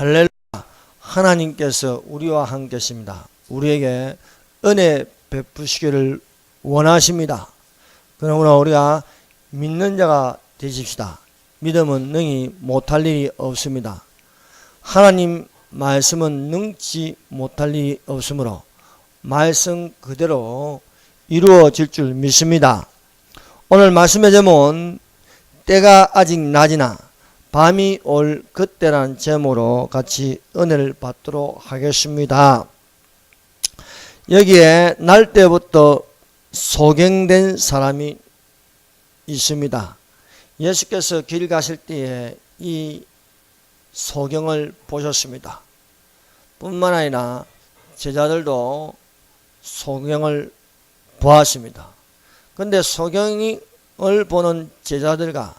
할렐루야. 하나님께서 우리와 함께 계십니다. 우리에게 은혜 베푸시기를 원하십니다. 그러므로 우리가 믿는 자가 되십시다. 믿음은 능히 못할 일이 없습니다. 하나님 말씀은 능치 못할 일이 없으므로 말씀 그대로 이루어질 줄 믿습니다. 오늘 말씀의 제목은 때가 아직 낮이나 밤이 올 그때라는 제목으로 같이 은혜를 받도록 하겠습니다. 여기에 날 때부터 소경된 사람이 있습니다. 예수께서 길 가실 때에 이 소경을 보셨습니다. 뿐만 아니라 제자들도 소경을 보았습니다. 그런데 소경을 보는 제자들과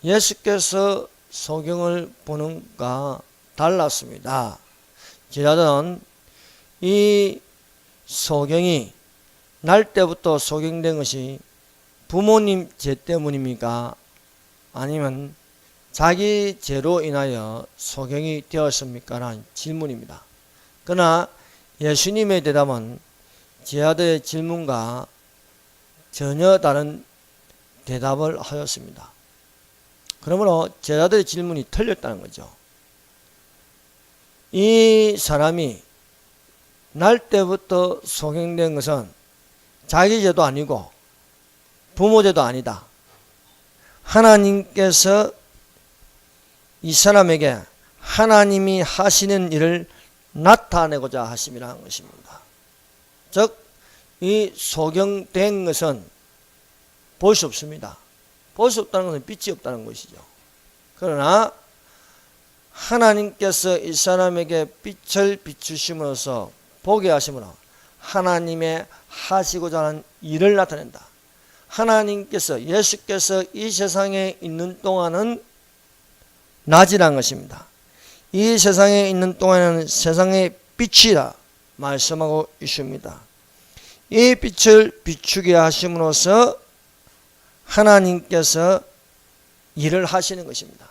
예수께서 소경을 보는 것과 달랐습니다. 제자들은 이 소경이 날 때부터 소경된 것이 부모님 죄 때문입니까? 아니면 자기 죄로 인하여 소경이 되었습니까? 라는 질문입니다. 그러나 예수님의 대답은 제자들의 질문과 전혀 다른 대답을 하였습니다. 그러므로 제자들의 질문이 틀렸다는 거죠. 이 사람이 날 때부터 소경된 것은 자기 죄도 아니고 부모 죄도 아니다. 하나님께서 이 사람에게 하나님이 하시는 일을 나타내고자 하심이라는 것입니다. 즉, 이 소경된 것은 볼 수 없습니다. 볼 수 없다는 것은 빛이 없다는 것이죠. 그러나 하나님께서 이 사람에게 빛을 비추심으로써 보게 하심으로 하나님의 하시고자 하는 일을 나타낸다. 하나님께서 예수께서 이 세상에 있는 동안은 낮이란 것입니다. 이 세상에 있는 동안은 세상의 빛이라 말씀하고 있습니다. 이 빛을 비추게 하심으로써 하나님께서 일을 하시는 것입니다.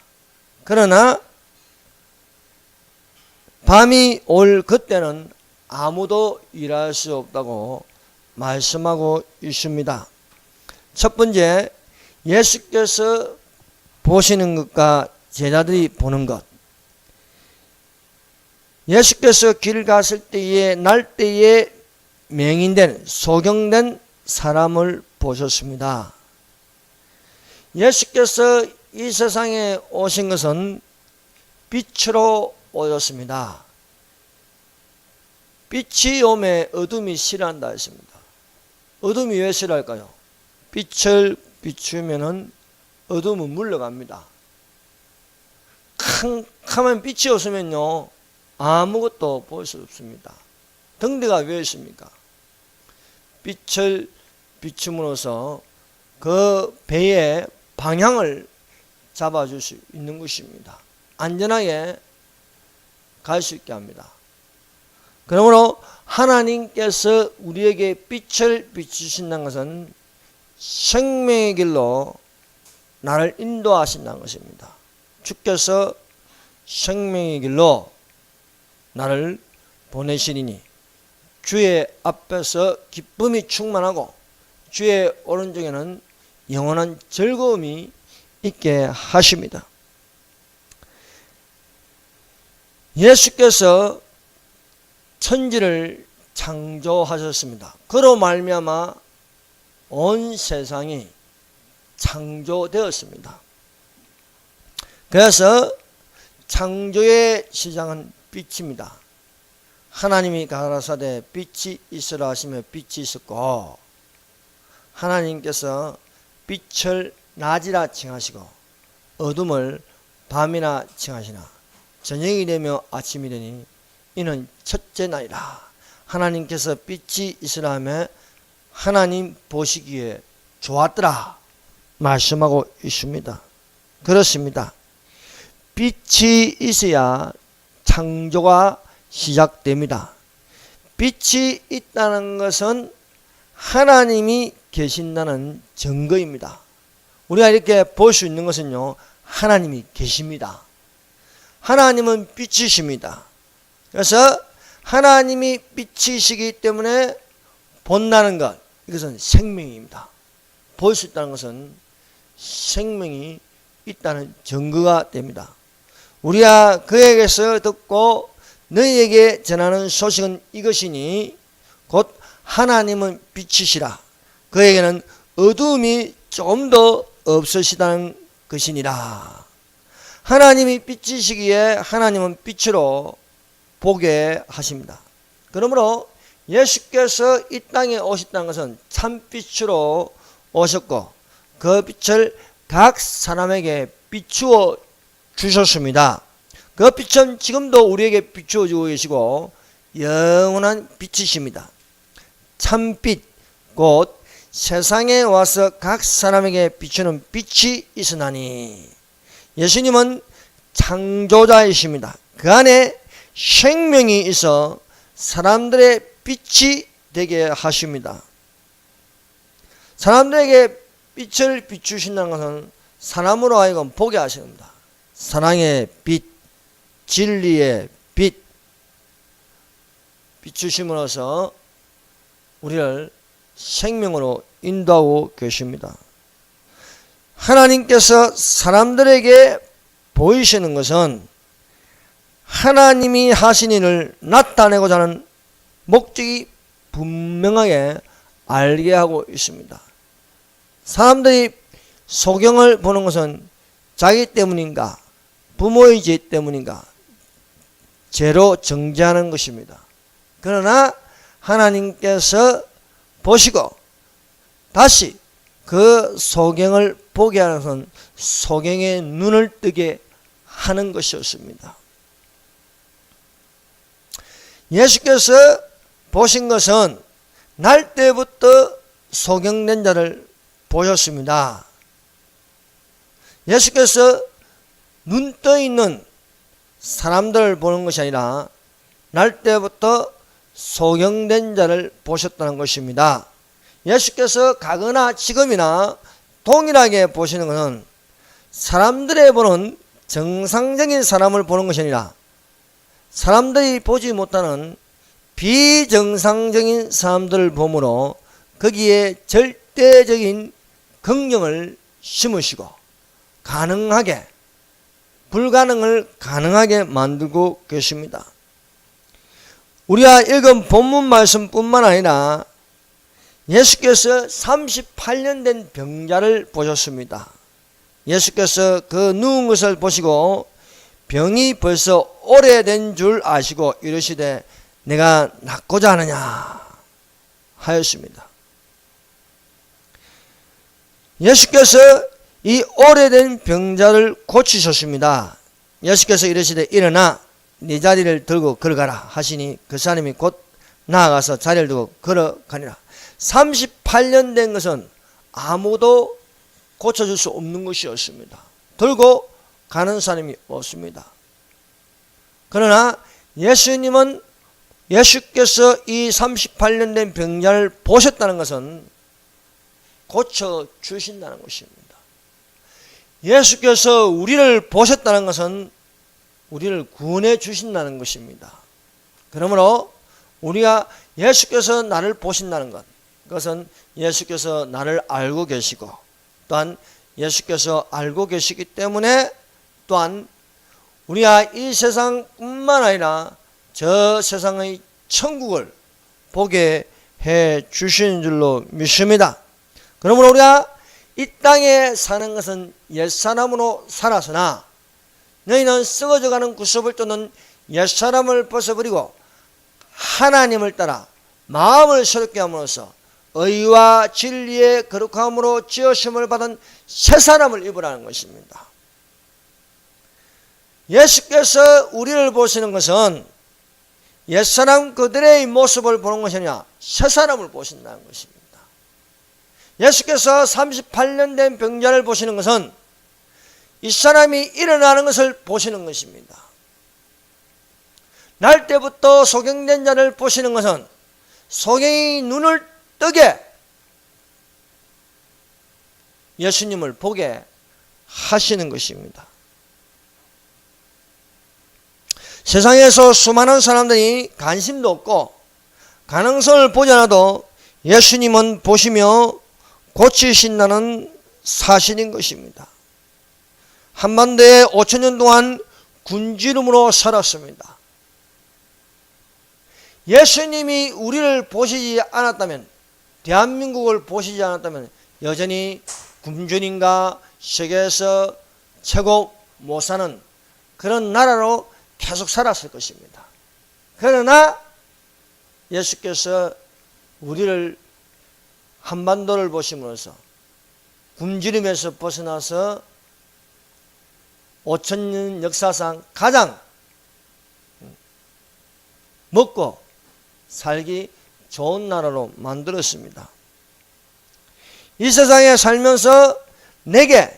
그러나 밤이 올 그때는 아무도 일할 수 없다고 말씀하고 있습니다. 첫 번째, 예수께서 보시는 것과 제자들이 보는 것. 예수께서 길 갔을 때에 날 때에 맹인된 소경된 사람을 보셨습니다. 예수께서 이 세상에 오신 것은 빛으로 오셨습니다. 빛이 오매 어둠이 싫어한다 했습니다. 어둠이 왜 싫어할까요? 빛을 비추면 어둠은 물러갑니다. 캄캄한 빛이 없으면요 아무것도 볼 수 없습니다. 등대가 왜 있습니까? 빛을 비춤으로써 그 배의 방향을 잡아줄 수 있는 것입니다. 안전하게 갈 수 있게 합니다. 그러므로 하나님께서 우리에게 빛을 비추신다는 것은 생명의 길로 나를 인도하신다는 것입니다. 주께서 생명의 길로 나를 보내시리니 주의 앞에서 기쁨이 충만하고 주의 오른쪽에는 영원한 즐거움이 있게 하십니다. 예수께서 천지를 창조하셨습니다. 그로 말미암아 온 세상이 창조되었습니다. 그래서 창조의 시작은 빛입니다. 하나님이 가라사대 빛이 있으라 하시며 빛이 있었고, 하나님께서 빛을 낮이라 칭하시고 어둠을 밤이라 칭하시나 저녁이 되며 아침이 되니 이는 첫째 날이라. 하나님께서 빛이 있으라 하며 하나님 보시기에 좋았더라 말씀하고 있습니다. 그렇습니다. 빛이 있어야 창조가 시작됩니다. 빛이 있다는 것은 하나님이 계신다는 증거입니다. 우리가 이렇게 볼 수 있는 것은요, 하나님이 계십니다. 하나님은 빛이십니다. 그래서 하나님이 빛이시기 때문에 본다는 것, 이것은 생명입니다. 볼 수 있다는 것은 생명이 있다는 증거가 됩니다. 우리가 그에게서 듣고 너희에게 전하는 소식은 이것이니 곧 하나님은 빛이시라. 그에게는 어두움이 조금 더 없으시다는 것이니라. 하나님이 빛이시기에 하나님은 빛으로 보게 하십니다. 그러므로 예수께서 이 땅에 오셨다는 것은 참빛으로 오셨고 그 빛을 각 사람에게 비추어 주셨습니다. 그 빛은 지금도 우리에게 비추어 주고 계시고 영원한 빛이십니다. 참빛 곧 세상에 와서 각 사람에게 비추는 빛이 있으나니 예수님은 창조자이십니다. 그 안에 생명이 있어 사람들의 빛이 되게 하십니다. 사람들에게 빛을 비추신다는 것은 사람으로 하여금 보게 하십니다. 사랑의 빛, 진리의 빛 비추심으로써 우리를 생명으로 인도하고 계십니다. 하나님께서 사람들에게 보이시는 것은 하나님이 하신 일을 나타내고자 하는 목적이 분명하게 알게 하고 있습니다. 사람들이 소경을 보는 것은 자기 때문인가, 부모의 죄 때문인가, 죄로 정죄하는 것입니다. 그러나 하나님께서 보시고 다시 그 소경을 보게 하는 것은 소경의 눈을 뜨게 하는 것이었습니다. 예수께서 보신 것은 날 때부터 소경된 자를 보셨습니다. 예수께서 눈 떠 있는 사람들을 보는 것이 아니라 날 때부터 소경된 자를 보셨다는 것입니다. 예수께서 가거나 지금이나 동일하게 보시는 것은 사람들의 보는 정상적인 사람을 보는 것이 아니라 사람들이 보지 못하는 비정상적인 사람들을 보므로 거기에 절대적인 긍정을 심으시고 가능하게 불가능을 가능하게 만들고 계십니다. 우리가 읽은 본문 말씀뿐만 아니라 예수께서 38년 된 병자를 보셨습니다. 예수께서 그 누운 것을 보시고 병이 벌써 오래된 줄 아시고 이르시되 내가 낫고자 하느냐 하였습니다. 예수께서 이 오래된 병자를 고치셨습니다. 예수께서 이르시되 일어나 네 자리를 들고 걸어가라 하시니 그 사람이 곧 나아가서 자리를 두고 걸어가니라. 38년 된 것은 아무도 고쳐줄 수 없는 것이었습니다. 들고 가는 사람이 없습니다. 그러나 예수께서 이 38년 된 병자를 보셨다는 것은 고쳐주신다는 것입니다. 예수께서 우리를 보셨다는 것은 우리를 구원해 주신다는 것입니다. 그러므로 우리가 예수께서 나를 보신다는 것, 그것은 예수께서 나를 알고 계시고 또한 예수께서 알고 계시기 때문에 또한 우리가 이 세상뿐만 아니라 저 세상의 천국을 보게 해 주시는 줄로 믿습니다. 그러므로 우리가 이 땅에 사는 것은 옛사람으로 살았으나 너희는 썩어져가는 구습을 쫓는 옛사람을 벗어버리고 하나님을 따라 마음을 새롭게 함으로써 의와 진리의 거룩함으로 지으심을 받은 새사람을 입으라는 것입니다. 예수께서 우리를 보시는 것은 옛사람 그들의 모습을 보는 것이 아니라 새사람을 보신다는 것입니다. 예수께서 38년 된 병자를 보시는 것은 이 사람이 일어나는 것을 보시는 것입니다. 날 때부터 소경된 자를 보시는 것은 소경이 눈을 뜨게 예수님을 보게 하시는 것입니다. 세상에서 수많은 사람들이 관심도 없고 가능성을 보지 않아도 예수님은 보시며 고치신다는 사실인 것입니다. 한반도에 5,000년 동안 굶주림으로 살았습니다. 예수님이 우리를 보시지 않았다면, 대한민국을 보시지 않았다면 여전히 굶주림과 세계에서 최고 못 사는 그런 나라로 계속 살았을 것입니다. 그러나 예수께서 우리를 한반도를 보심으로써 굶주림에서 벗어나서 5,000년 역사상 가장 먹고 살기 좋은 나라로 만들었습니다. 이 세상에 살면서 내게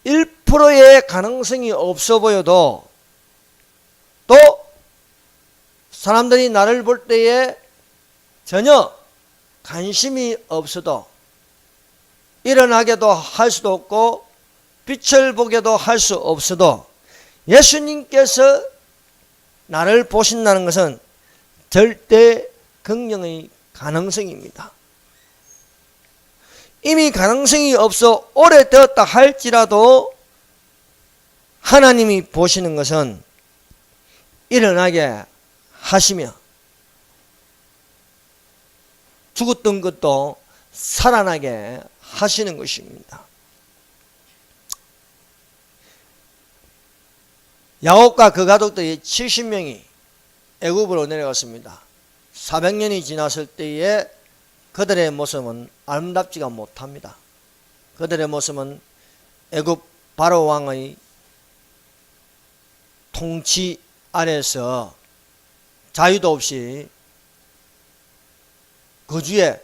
1%의 가능성이 없어 보여도 또 사람들이 나를 볼 때에 전혀 관심이 없어도 일어나게도 할 수도 없고 빛을 보게도 할 수 없어도 예수님께서 나를 보신다는 것은 절대 긍정의 가능성입니다. 이미 가능성이 없어 오래되었다 할지라도 하나님이 보시는 것은 일어나게 하시며 죽었던 것도 살아나게 하시는 것입니다. 야곱과 그 가족들이 70명이 애굽으로 내려갔습니다. 400년이 지났을 때에 그들의 모습은 아름답지가 못합니다. 그들의 모습은 애굽 바로 왕의 통치 아래서 자유도 없이, 거주의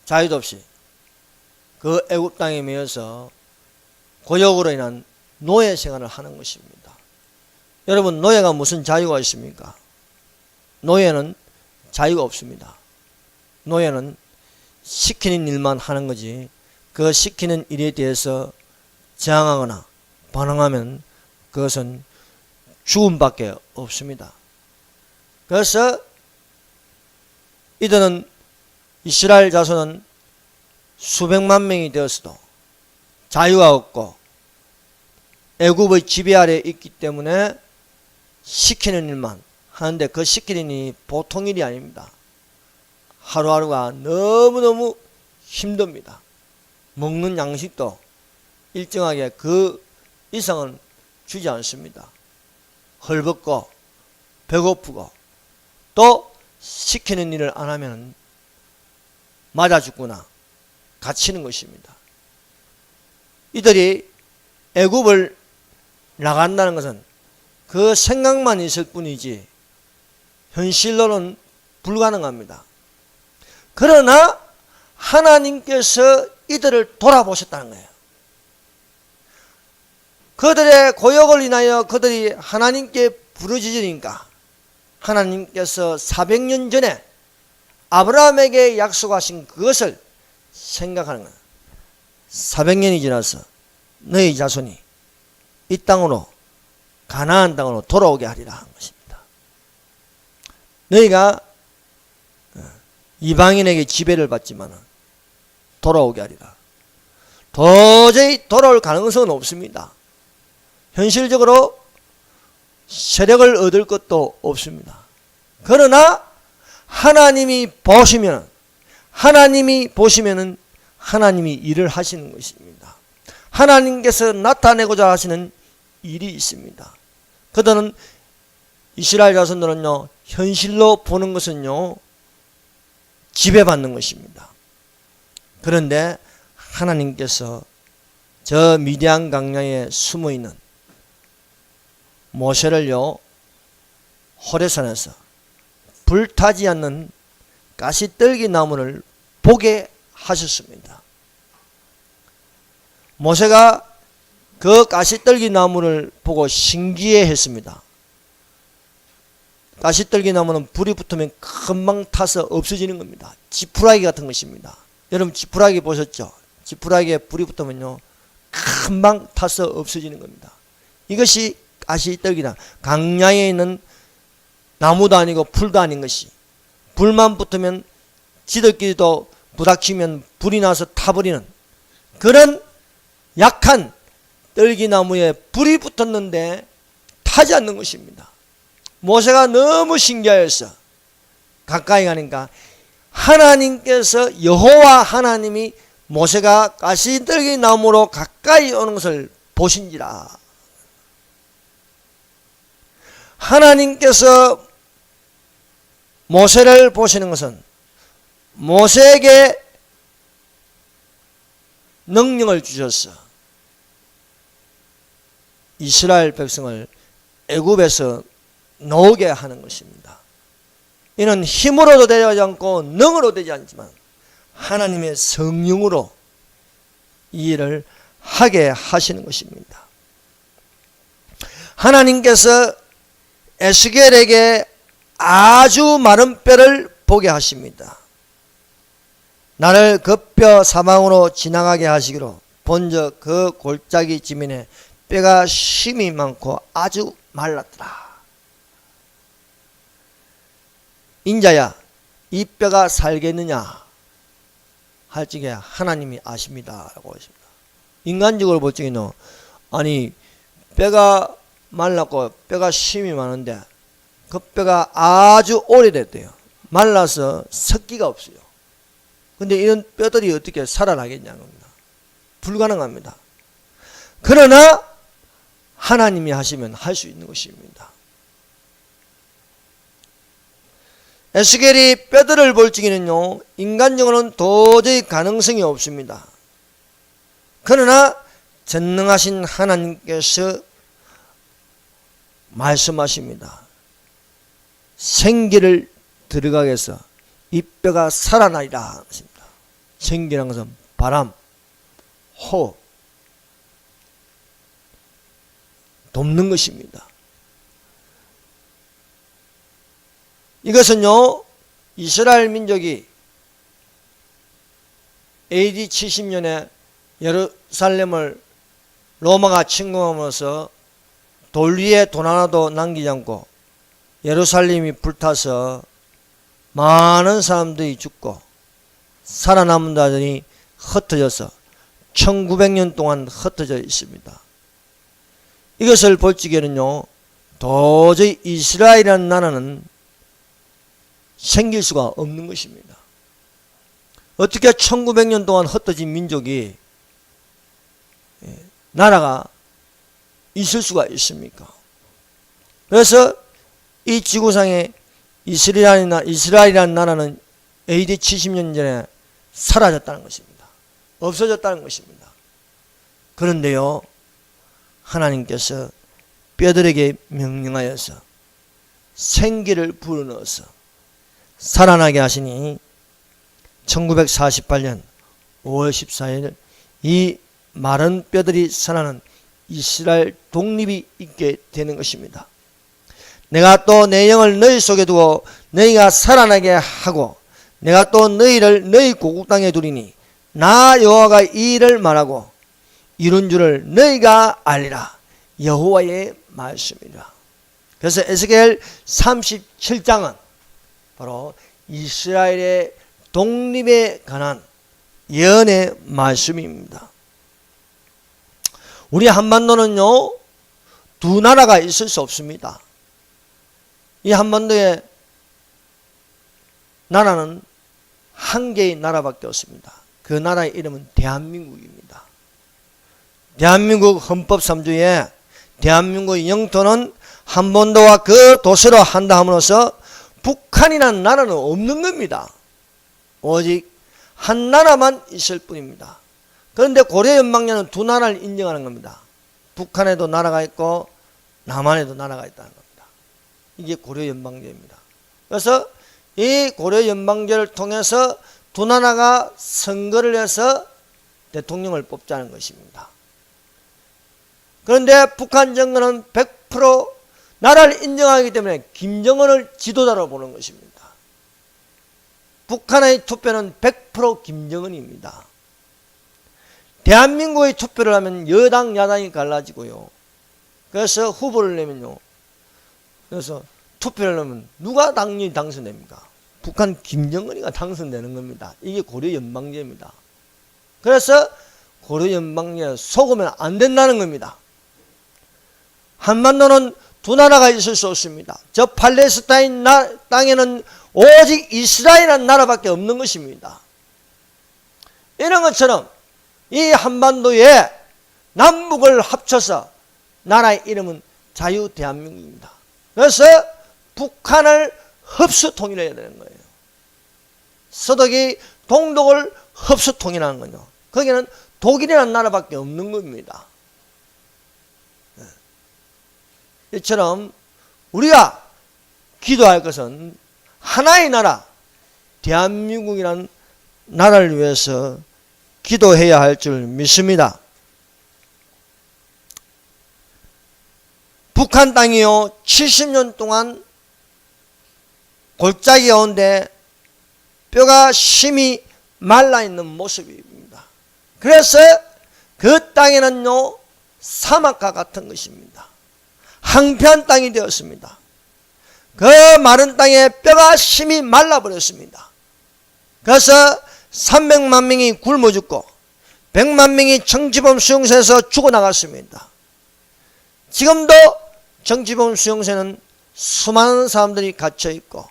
자유도 없이 그 애굽 땅에 매여서 고역으로 인한 노예 생활을 하는 것입니다. 여러분, 노예가 무슨 자유가 있습니까? 노예는 자유가 없습니다. 노예는 시키는 일만 하는 거지, 그 시키는 일에 대해서 저항하거나 반항하면 그것은 죽음밖에 없습니다. 그래서 이들은, 이스라엘 자손은 수백만 명이 되었어도 자유가 없고 애굽의 지배 아래에 있기 때문에 시키는 일만 하는데, 그 시키는 일이 보통 일이 아닙니다. 하루하루가 너무너무 힘듭니다. 먹는 양식도 일정하게 그 이상은 주지 않습니다. 헐벗고 배고프고 또 시키는 일을 안 하면 맞아 죽거나 갇히는 것입니다. 이들이 애굽을 나간다는 것은 그 생각만 있을 뿐이지 현실로는 불가능합니다. 그러나 하나님께서 이들을 돌아보셨다는 거예요. 그들의 고역을 인하여 그들이 하나님께 부르짖으니까 하나님께서 400년 전에 아브라함에게 약속하신 그것을 생각하는 거예요. 400년이 지나서 너희 자손이 이 땅으로, 가나안 땅으로 돌아오게 하리라 한 것입니다. 너희가 이방인에게 지배를 받지만 돌아오게 하리라. 도저히 돌아올 가능성은 없습니다. 현실적으로 세력을 얻을 것도 없습니다. 그러나 하나님이 보시면은 하나님이 일을 하시는 것입니다. 하나님께서 나타내고자 하시는 일이 있습니다. 그들은, 이스라엘 자손들은요, 현실로 보는 것은요, 지배받는 것입니다. 그런데 하나님께서 저 미디안 강야에 숨어있는 모세를요, 호레산에서 불타지 않는 가시떨기 나무를 보게 하셨습니다. 모세가 그 가시떨기 나무를 보고 신기해 했습니다. 가시떨기 나무는 불이 붙으면 금방 타서 없어지는 겁니다. 지푸라기 같은 것입니다. 여러분, 지푸라기 보셨죠? 지푸라기에 불이 붙으면요, 금방 타서 없어지는 겁니다. 이것이 가시떨기나 강야에 있는 나무도 아니고 풀도 아닌 것이, 불만 붙으면 지들끼리도 부닥치면 불이 나서 타버리는 그런 약한 떨기나무에 불이 붙었는데 타지 않는 것입니다. 모세가 너무 신기하여서 가까이 가니까 하나님께서, 여호와 하나님이 모세가 가시떨기 나무로 가까이 오는 것을 보신지라. 하나님께서 모세를 보시는 것은 모세에게 능력을 주셔서 이스라엘 백성을 애굽에서 나오게 하는 것입니다. 이는 힘으로도 되지 않고 능으로 되지 않지만 하나님의 성령으로 이 일을 하게 하시는 것입니다. 하나님께서 에스겔에게 아주 마른 뼈를 보게 하십니다. 나를 그 뼈 사방으로 지나가게 하시기로 본적 그 골짜기 지면에 뼈가 심이 많고 아주 말랐더라. 인자야, 이 뼈가 살겠느냐 할 적에 하나님이 아십니다 라고 하십니다. 인간적으로 볼 적에는 아니 뼈가 말랐고 뼈가 심이 많은데 그 뼈가 아주 오래됐대요. 말라서 섞기가 없어요. 근데 이런 뼈들이 어떻게 살아나겠냐는 겁니다. 불가능합니다. 그러나 하나님이 하시면 할 수 있는 것입니다. 에스겔이 뼈들을 볼 적에는요, 인간적으로는 도저히 가능성이 없습니다. 그러나 전능하신 하나님께서 말씀하십니다. 생기를 들어가게 해서 이 뼈가 살아나리라 하십니다. 생기란 것은 바람, 호흡, 돕는 것입니다. 이것은요, 이스라엘 민족이 AD 70년에 예루살렘을 로마가 침공하면서 돌 위에 돈 하나도 남기지 않고 예루살렘이 불타서 많은 사람들이 죽고 살아남은 자들이 흩어져서 1900년 동안 흩어져 있습니다. 이것을 볼 적에는요, 도저히 이스라엘이라는 나라는 생길 수가 없는 것입니다. 어떻게 1900년 동안 흩어진 민족이 나라가 있을 수가 있습니까? 그래서 이 지구상에 이스라엘이라는 나라는 AD 70년 전에 사라졌다는 것입니다. 없어졌다는 것입니다. 그런데요, 하나님께서 뼈들에게 명령하여서 생기를 불어넣어서 살아나게 하시니 1948년 5월 14일 이 마른 뼈들이 살아난 이스라엘 독립이 있게 되는 것입니다. 내가 또 내 영을 너희 속에 두고 너희가 살아나게 하고 내가 또 너희를 너희 고국 땅에 두리니 나 여호와가 이 일을 말하고 이룬 줄을 너희가 알리라. 여호와의 말씀이라. 그래서 에스겔 37장은 바로 이스라엘의 독립에 관한 예언의 말씀입니다. 우리 한반도는요, 두 나라가 있을 수 없습니다. 이 한반도의 나라는 한 개의 나라밖에 없습니다. 그 나라의 이름은 대한민국입니다. 대한민국 헌법 3조에 대한민국의 영토는 한반도와 그 도시로 한다 함으로써 북한이라는 나라는 없는 겁니다. 오직 한 나라만 있을 뿐입니다. 그런데 고려연방제는 두 나라를 인정하는 겁니다. 북한에도 나라가 있고 남한에도 나라가 있다는 겁니다. 이게 고려연방제입니다. 그래서 이 고려연방제를 통해서 두 나라가 선거를 해서 대통령을 뽑자는 것입니다. 그런데 북한 정권은 100% 나라를 인정하기 때문에 김정은을 지도자로 보는 것입니다. 북한의 투표는 100% 김정은입니다. 대한민국의 투표를 하면 여당 야당이 갈라지고요. 그래서 후보를 내면요, 그래서 투표를 하면 누가 당연히 당선됩니까? 북한 김정은이가 당선되는 겁니다. 이게 고려 연방제입니다. 그래서 고려 연방제에 속으면 안 된다는 겁니다. 한반도는 두 나라가 있을 수 없습니다. 저 팔레스타인 땅에는 오직 이스라엘이라는 나라밖에 없는 것입니다. 이런 것처럼 이 한반도에 남북을 합쳐서 나라의 이름은 자유대한민국입니다. 그래서 북한을 흡수 통일해야 되는 거예요. 서독이 동독을 흡수 통일하는 거죠. 거기는 독일이라는 나라밖에 없는 겁니다. 이처럼 우리가 기도할 것은 하나의 나라, 대한민국이라는 나라를 위해서 기도해야 할 줄 믿습니다. 북한 땅이요 70년 동안 골짜기 가운데 뼈가 심히 말라있는 모습입니다. 그래서 그 땅에는요 사막과 같은 것입니다. 황폐한 땅이 되었습니다. 그 마른 땅에 뼈가 심히 말라버렸습니다. 그래서 300만 명이 굶어 죽고 100만 명이 정치범 수용소에서 죽어나갔습니다. 지금도 정치범 수용소에는 수많은 사람들이 갇혀있고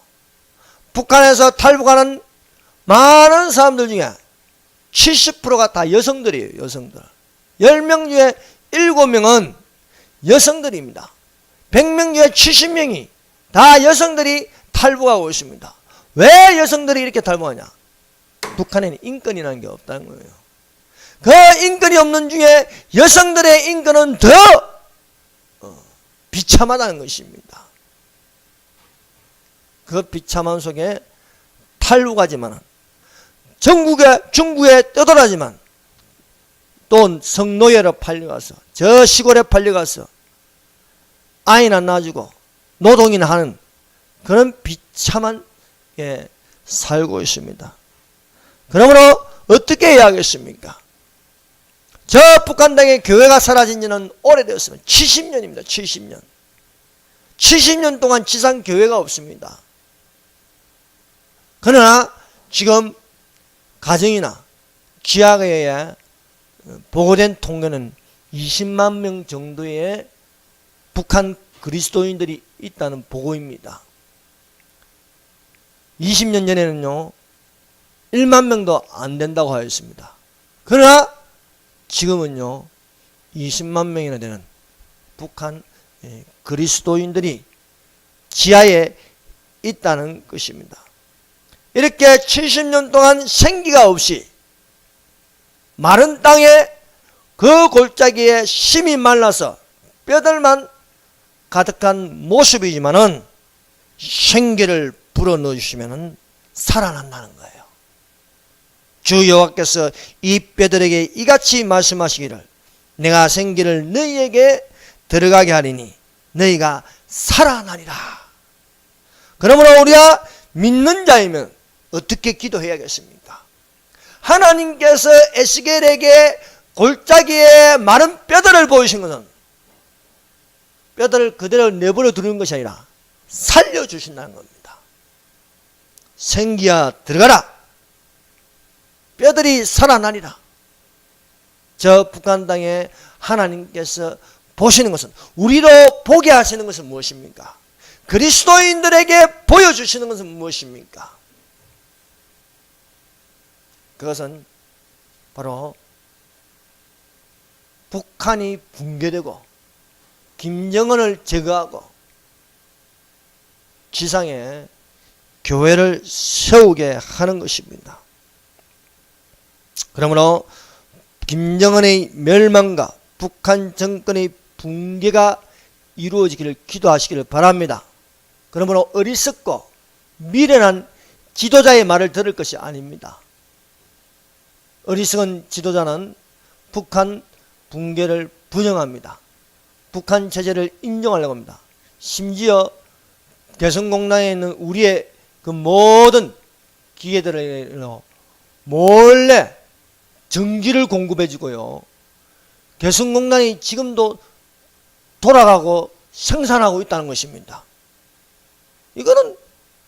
북한에서 탈북하는 많은 사람들 중에 70%가 다 여성들이에요. 여성들. 10명 중에 7명은 여성들입니다. 100명 중에 70명이 다 여성들이 탈북하고 있습니다. 왜 여성들이 이렇게 탈북하냐? 북한에는 인권이라는 게 없다는 거예요. 그 인권이 없는 중에 여성들의 인권은 더 비참하다는 것입니다. 그 비참함 속에 탈북하지만 중국에 떠돌아지만 또 성노예로 팔려가서 저 시골에 팔려가서 아이나 낳아주고 노동이나 하는 그런 비참한 살고 있습니다. 그러므로 어떻게 해야 하겠습니까? 저 북한 땅에 교회가 사라진 지는 오래되었습니다. 70년입니다. 70년. 70년 동안 지상 교회가 없습니다. 그러나 지금 가정이나 지하에 보고된 통계는 20만 명 정도의 북한 그리스도인들이 있다는 보고입니다. 20년 전에는요 1만 명도 안 된다고 하였습니다. 그러나 지금은요 20만 명이나 되는 북한 그리스도인들이 지하에 있다는 것입니다. 이렇게 70년 동안 생기가 없이 마른 땅에 그 골짜기에 심이 말라서 뼈들만 가득한 모습이지만은 생기를 불어넣어 주시면은 살아난다는 거예요. 주 여호와께서 이 뼈들에게 이같이 말씀하시기를 내가 생기를 너희에게 들어가게 하리니 너희가 살아나리라. 그러므로 우리가 믿는 자이면 어떻게 기도해야겠습니까? 하나님께서 에스겔에게 골짜기에 마른 뼈들을 보이신 것은 뼈들을 그대로 내버려 두는 것이 아니라 살려주신다는 겁니다. 생기야 들어가라. 뼈들이 살아나리라. 저 북한 땅에 하나님께서 보시는 것은 우리로 보게 하시는 것은 무엇입니까? 그리스도인들에게 보여주시는 것은 무엇입니까? 그것은 바로 북한이 붕괴되고 김정은을 제거하고 지상에 교회를 세우게 하는 것입니다. 그러므로 김정은의 멸망과 북한 정권의 붕괴가 이루어지기를 기도하시기를 바랍니다. 그러므로 어리석고 미련한 지도자의 말을 들을 것이 아닙니다. 어리석은 지도자는 북한 붕괴를 부정합니다. 북한 체제를 인정하려고 합니다. 심지어 개성공단에 있는 우리의 그 모든 기계들을 몰래 전기를 공급해 주고요. 개성공단이 지금도 돌아가고 생산하고 있다는 것입니다. 이거는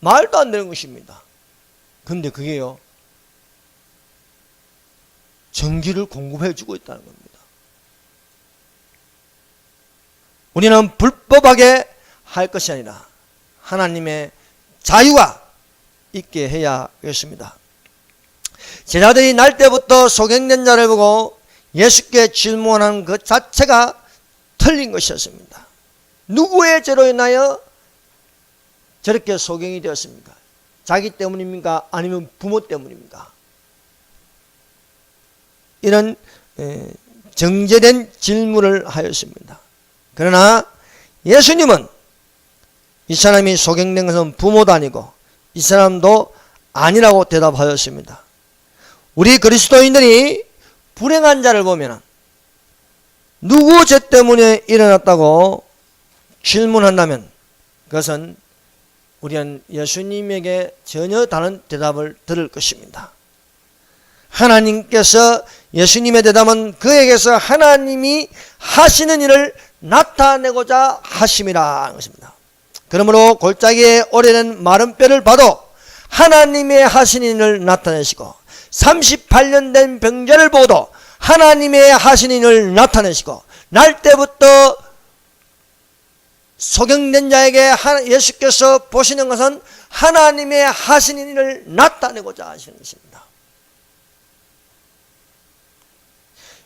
말도 안 되는 것입니다. 근데 그게요, 전기를 공급해 주고 있다는 겁니다. 우리는 불법하게 할 것이 아니라 하나님의 자유가 있게 해야 겠습니다. 제자들이 날 때부터 소경된 자를 보고 예수께 질문하는 것 자체가 틀린 것이었습니다. 누구의 죄로 인하여 저렇게 소경이 되었습니까? 자기 때문입니까? 아니면 부모 때문입니까? 이런 정제된 질문을 하였습니다. 그러나 예수님은 이 사람이 소경된 것은 부모도 아니고 이 사람도 아니라고 대답하였습니다. 우리 그리스도인들이 불행한 자를 보면 누구 죄 때문에 일어났다고 질문한다면 그것은 우리는 예수님에게 전혀 다른 대답을 들을 것입니다. 하나님께서 예수님의 대답은 그에게서 하나님이 하시는 일을 나타내고자 하심이라 하는 것입니다. 그러므로 골짜기에 오래된 마른 뼈를 봐도 하나님의 하시는 일을 나타내시고 38년 된 병자를 보고도 하나님의 하시는 일을 나타내시고 날 때부터 소경된 자에게 예수께서 보시는 것은 하나님의 하시는 일을 나타내고자 하시는 것입니다.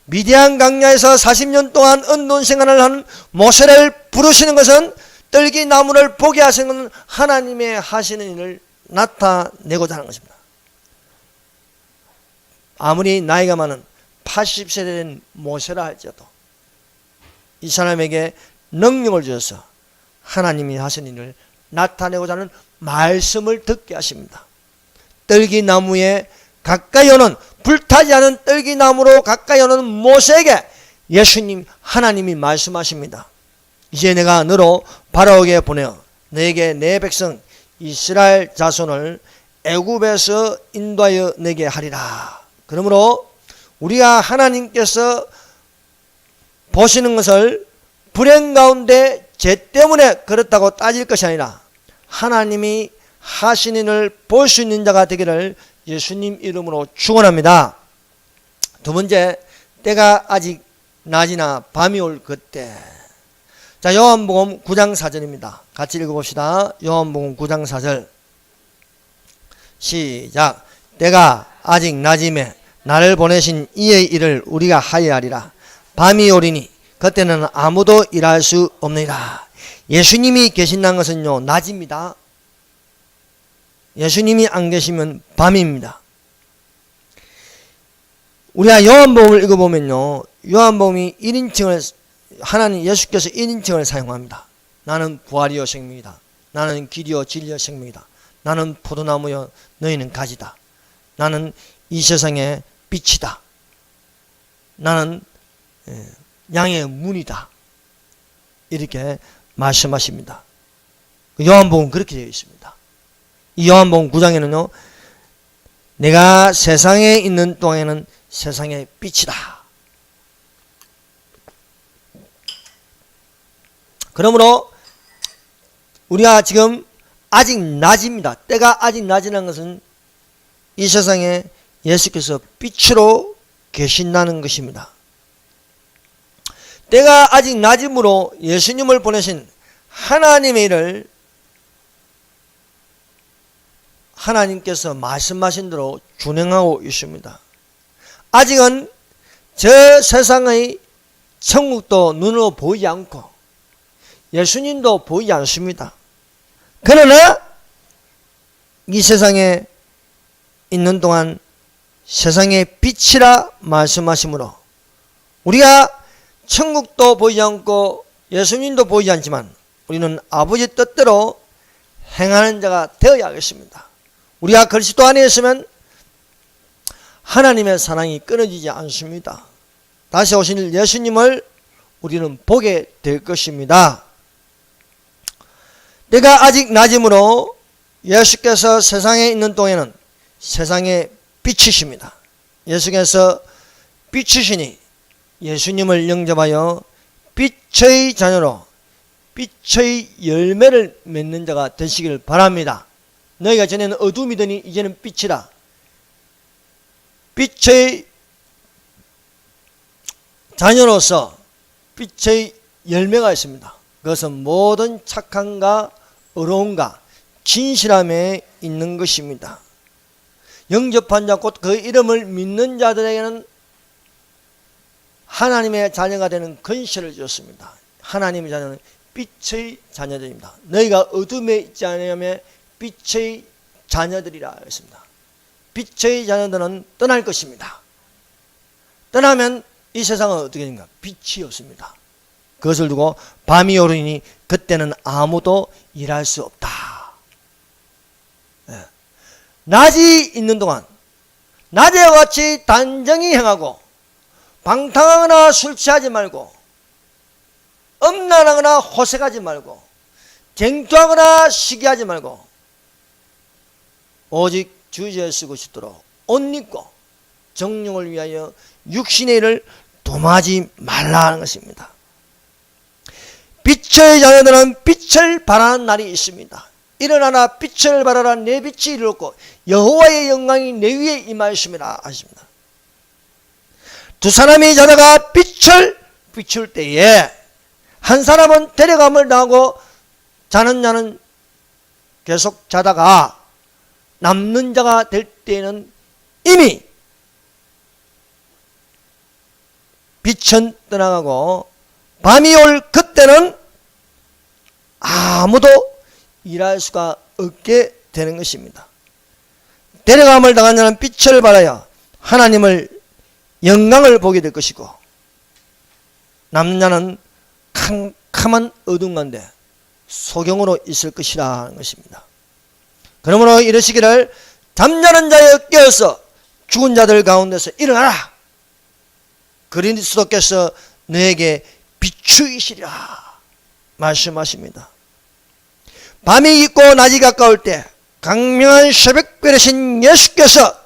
미디안 강야에서 40년 동안 언돈 생활을 한 모세를 부르시는 것은 떨기 나무를 보게 하시는 것은 하나님의 하시는 일을 나타내고자 하는 것입니다. 아무리 나이가 많은 80세 된 모세라 할지라도 이 사람에게 능력을 주셔서 하나님이 하시는 일을 나타내고자 하는 말씀을 듣게 하십니다. 떨기나무에 가까이 오는, 불타지 않은 떨기나무로 가까이 오는 모세에게 예수님 하나님이 말씀하십니다. 이제 내가 너로 바로에게 보내어 너에게 내 백성 이스라엘 자손을 애굽에서 인도하여 내게 하리라. 그러므로 우리가 하나님께서 보시는 것을 불행 가운데 죄 때문에 그렇다고 따질 것이 아니라 하나님이 하시는 일을 볼 수 있는 자가 되기를 예수님 이름으로 축원합니다. 두 번째, 때가 아직 낮이나 밤이 올 그때. 자, 요한복음 9장 4절입니다. 같이 읽어봅시다. 요한복음 9장 4절 시작. 때가 아직 낮임에 나를 보내신 이의 일을 우리가 하여하리라. 밤이 오리니 그때는 아무도 일할 수 없느니라. 예수님이 계신다는 것은요, 낮입니다. 예수님이 안 계시면 밤입니다. 우리가 요한복음을 읽어보면요, 요한복음이 1인칭을 하나님 예수께서 1인칭을 사용합니다. 나는 부활이요 생명이다. 나는 길이요 진리요 생명이다. 나는 포도나무요 너희는 가지다. 나는 이 세상의 빛이다. 나는 양의 문이다. 이렇게 말씀하십니다. 요한복음 그렇게 되어 있습니다. 이 요한복음 9장에는요, 내가 세상에 있는 동안에는 세상의 빛이다. 그러므로 우리가 지금 아직 낮입니다. 때가 아직 낮이라는 것은 이 세상에 예수께서 빛으로 계신다는 것입니다. 때가 아직 낮음으로 예수님을 보내신 하나님의 일을 하나님께서 말씀하신 대로 준행하고 있습니다. 아직은 저 세상의 천국도 눈으로 보이지 않고 예수님도 보이지 않습니다. 그러나 이 세상에 있는 동안 세상의 빛이라 말씀하시므로 우리가 천국도 보이지 않고 예수님도 보이지 않지만 우리는 아버지 뜻대로 행하는 자가 되어야 하겠습니다. 우리가 그리스도 안에 있으면 하나님의 사랑이 끊어지지 않습니다. 다시 오실 예수님을 우리는 보게 될 것입니다. 때가 아직 낮음으로 예수께서 세상에 있는 동안에는 세상의 빛이십니다. 예수께서 빛이시니 예수님을 영접하여 빛의 자녀로 빛의 열매를 맺는 자가 되시길 바랍니다. 너희가 전에는 어둠이더니 이제는 빛이라. 빛의 자녀로서 빛의 열매가 있습니다. 그것은 모든 착함과 의로움과 진실함에 있는 것입니다. 영접한 자 곧 그 이름을 믿는 자들에게는 하나님의 자녀가 되는 권세를 주었습니다. 하나님의 자녀는 빛의 자녀들입니다. 너희가 어둠에 있지 않으면 빛의 자녀들이라 했습니다. 빛의 자녀들은 떠날 것입니다. 떠나면 이 세상은 어떻게 되는가? 빛이 없습니다. 그것을 두고 밤이 오르니 그때는 아무도 일할 수 없다. 낮이 있는 동안 낮에와 같이 단정히 행하고 방탕하거나 술 취하지 말고 음란하거나 호색하지 말고 쟁투하거나 시기하지 말고 오직 주 예수 그리스도로 옷 입고 정령을 위하여 육신의 일을 도마지 말라 하는 것입니다. 빛의 자녀들은 빛을 발하는 날이 있습니다. 일어나라 빛을 발하라 내 빛이 이르렀고 여호와의 영광이 내 위에 임하였습니다 하십니다. 두 사람이 자다가 빛을 비출 때에 한 사람은 데려감을 당하고 자는 자는 계속 자다가 남는 자가 될 때에는 이미 빛은 떠나가고 밤이 올 그때는 아무도 일할 수가 없게 되는 것입니다. 데려감을 당한 자는 빛을 발하여 하나님을 영광을 보게 될 것이고 남는 자는 캄캄한 어둠 가운데 소경으로 있을 것이라 하는 것입니다. 그러므로 이르시기를 잠자는 자여 깨어서 죽은 자들 가운데서 일어나라. 그리스도께서 너에게 비추이시리라 말씀하십니다. 밤이 있고 낮이 가까울 때 강명한 새벽별이신 예수께서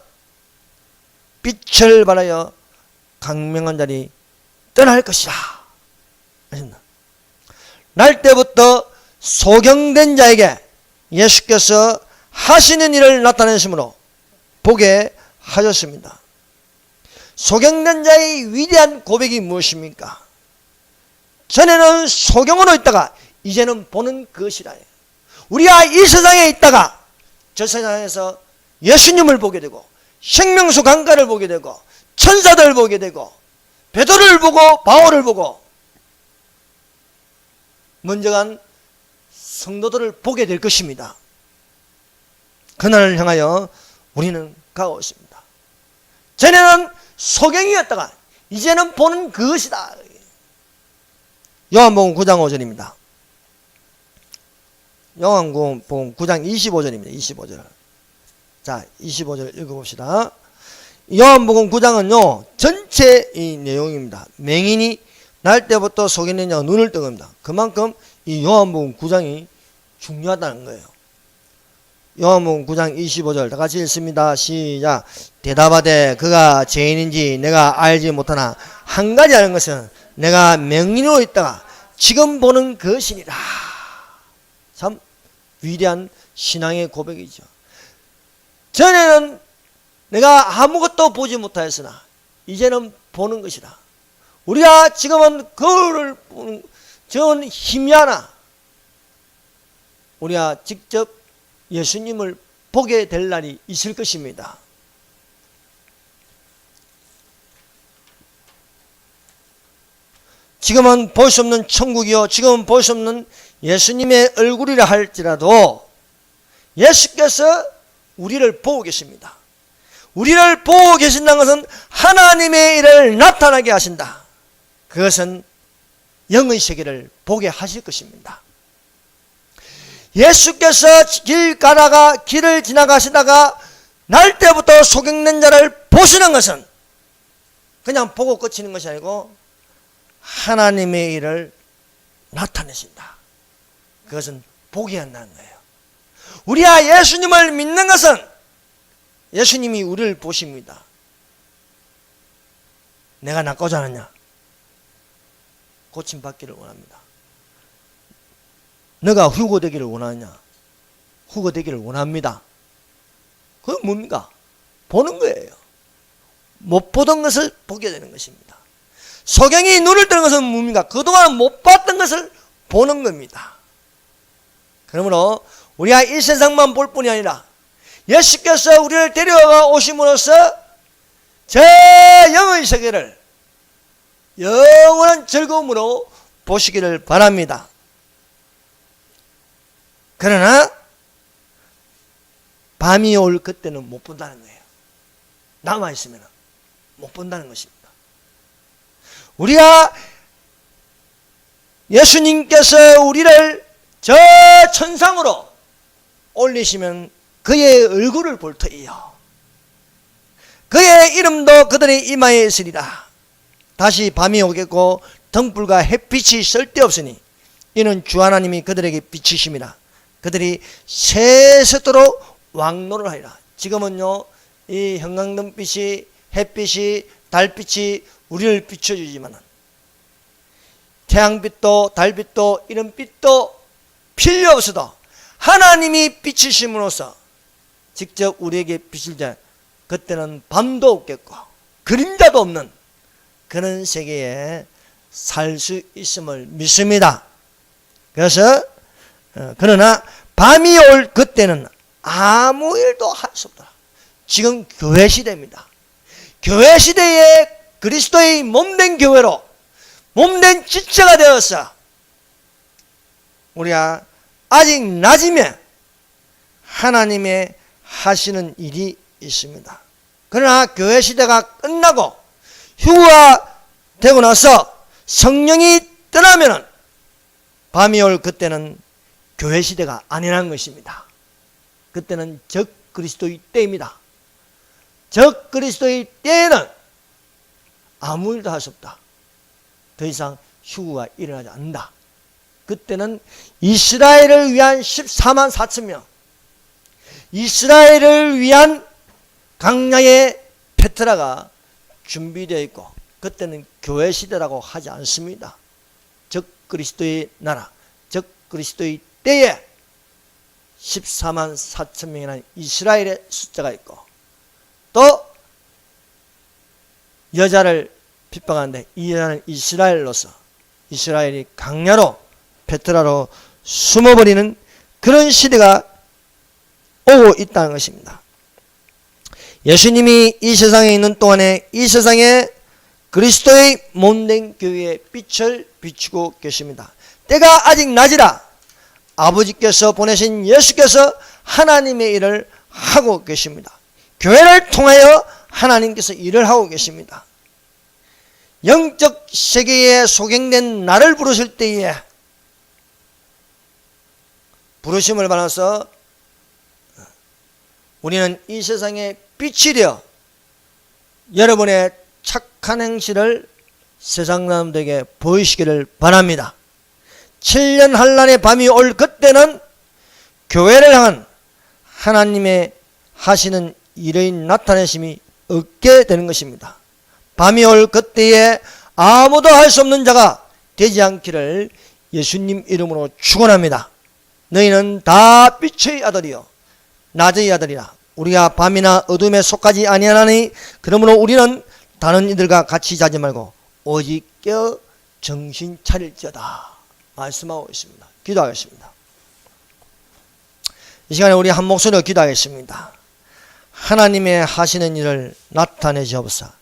빛을 발하여 강명한 자리 떠날 것이라. 날 때부터 소경된 자에게 예수께서 하시는 일을 나타내심으로 보게 하셨습니다. 소경된 자의 위대한 고백이 무엇입니까? 전에는 소경으로 있다가 이제는 보는 것이라. 우리가 이 세상에 있다가 저 세상에서 예수님을 보게 되고 생명수 강가를 보게 되고 천사들을 보게 되고 베드로를 보고 바울을 보고 먼저 간 성도들을 보게 될 것입니다. 그날을 향하여 우리는 가고 있습니다. 전에는 소경이었다가 이제는 보는 것이다. 요한복음 9장 5절입니다. 요한복음 9장 25절입니다. 25절. 자, 25절 읽어봅시다. 요한복음 9장은요, 전체 이 내용입니다. 맹인이 날 때부터 속이는 자가 눈을 뜬 겁니다. 그만큼 이 요한복음 9장이 중요하다는 거예요. 요한복음 9장 25절 다 같이 읽습니다. 시작. 대답하되 그가 죄인인지 내가 알지 못하나 한 가지 아는 것은 내가 맹인으로 있다가 지금 보는 것이니라. 참 위대한 신앙의 고백이죠. 전에는 내가 아무것도 보지 못하였으나 이제는 보는 것이다. 우리가 지금은 거울을 보는 저는 힘이 하나 우리가 직접 예수님을 보게 될 날이 있을 것입니다. 지금은 볼 수 없는 천국이요 지금은 볼 수 없는 예수님의 얼굴이라 할지라도 예수께서 우리를 보고 계십니다. 우리를 보고 계신다는 것은 하나님의 일을 나타나게 하신다. 그것은 영의 세계를 보게 하실 것입니다. 예수께서 길을 지나가시다가 날 때부터 소경된 자를 보시는 것은 그냥 보고 끝이는 것이 아니고 하나님의 일을 나타내신다. 그것은 보게 한다는 거예요. 우리가 예수님을 믿는 것은 예수님이 우리를 보십니다. 내가 낫고자 하느냐? 고침받기를 원합니다. 너가 후고 되기를 원하냐? 후고 되기를 원합니다. 그건 뭡니까? 보는 거예요. 못 보던 것을 보게 되는 것입니다. 소경이 눈을 뜨는 것은 뭡니까? 그동안 못 봤던 것을 보는 겁니다. 그러므로 우리가 이 세상만 볼 뿐이 아니라 예수께서 우리를 데려가 오심으로써 제 영의 세계를 영원한 즐거움으로 보시기를 바랍니다. 그러나 밤이 올 그때는 못 본다는 거예요. 남아있으면 못 본다는 것입니다. 우리가 예수님께서 우리를 저 천상으로 올리시면 그의 얼굴을 볼 터이요 그의 이름도 그들의 이마에 있으리라. 다시 밤이 오겠고 등불과 햇빛이 쓸데없으니 이는 주 하나님이 그들에게 비치심이라. 그들이 세세토로 왕노를 하리라. 지금은요 이 형광등빛이 햇빛이 달빛이 우리를 비춰주지만 태양빛도 달빛도 이런 빛도 필요 없어도 하나님이 비치심으로써 직접 우리에게 비칠 때 그때는 밤도 없겠고 그림자도 없는 그런 세계에 살 수 있음을 믿습니다. 그래서 그러나 밤이 올 그때는 아무 일도 할 수 없다. 지금 교회 시대입니다. 교회 시대에 그리스도의 몸된 교회로 몸된 지체가 되어서 우리가 아직 낮이면 하나님의 하시는 일이 있습니다. 그러나 교회 시대가 끝나고 휴가 되고 나서 성령이 떠나면 밤이 올 그때는 교회 시대가 아니라는 것입니다. 그때는 적 그리스도의 때입니다. 적 그리스도의 때에는 아무 일도 할 수 없다. 더 이상 휴구가 일어나지 않는다. 그때는 이스라엘을 위한 14만 4천 명, 이스라엘을 위한 강야의 페트라가 준비되어 있고 그때는 교회 시대라고 하지 않습니다. 적 그리스도의 나라, 적 그리스도의 때에 14만 4천 명이라는 이스라엘의 숫자가 있고 또 여자를 핍박하는데 이 여자는 이스라엘로서 이스라엘이 강야로 페트라로 숨어버리는 그런 시대가 오고 있다는 것입니다. 예수님이 이 세상에 있는 동안에 이 세상에 그리스도의 몸된 교회에 빛을 비추고 계십니다. 때가 아직 낮이라 아버지께서 보내신 예수께서 하나님의 일을 하고 계십니다. 교회를 통하여 하나님께서 일을 하고 계십니다. 영적 세계에 소경된 나를 부르실 때에 부르심을 받아서 우리는 이 세상에 빛이 되어 여러분의 착한 행실을 세상 사람들에게 보이시기를 바랍니다. 7년 한란의 밤이 올 그때는 교회를 향한 하나님의 하시는 일의 나타내심이 없게 되는 것입니다. 밤이 올 그때에 아무도 할 수 없는 자가 되지 않기를 예수님 이름으로 축원합니다. 너희는 다 빛의 아들이요 낮의 아들이라. 우리가 밤이나 어둠에 속하지 아니하나니 그러므로 우리는 다른 이들과 같이 자지 말고 오직 깨어 정신 차릴지어다 말씀하고 있습니다. 기도하겠습니다. 이 시간에 우리 한 목소리로 기도하겠습니다. 하나님의 하시는 일을 나타내시옵소서.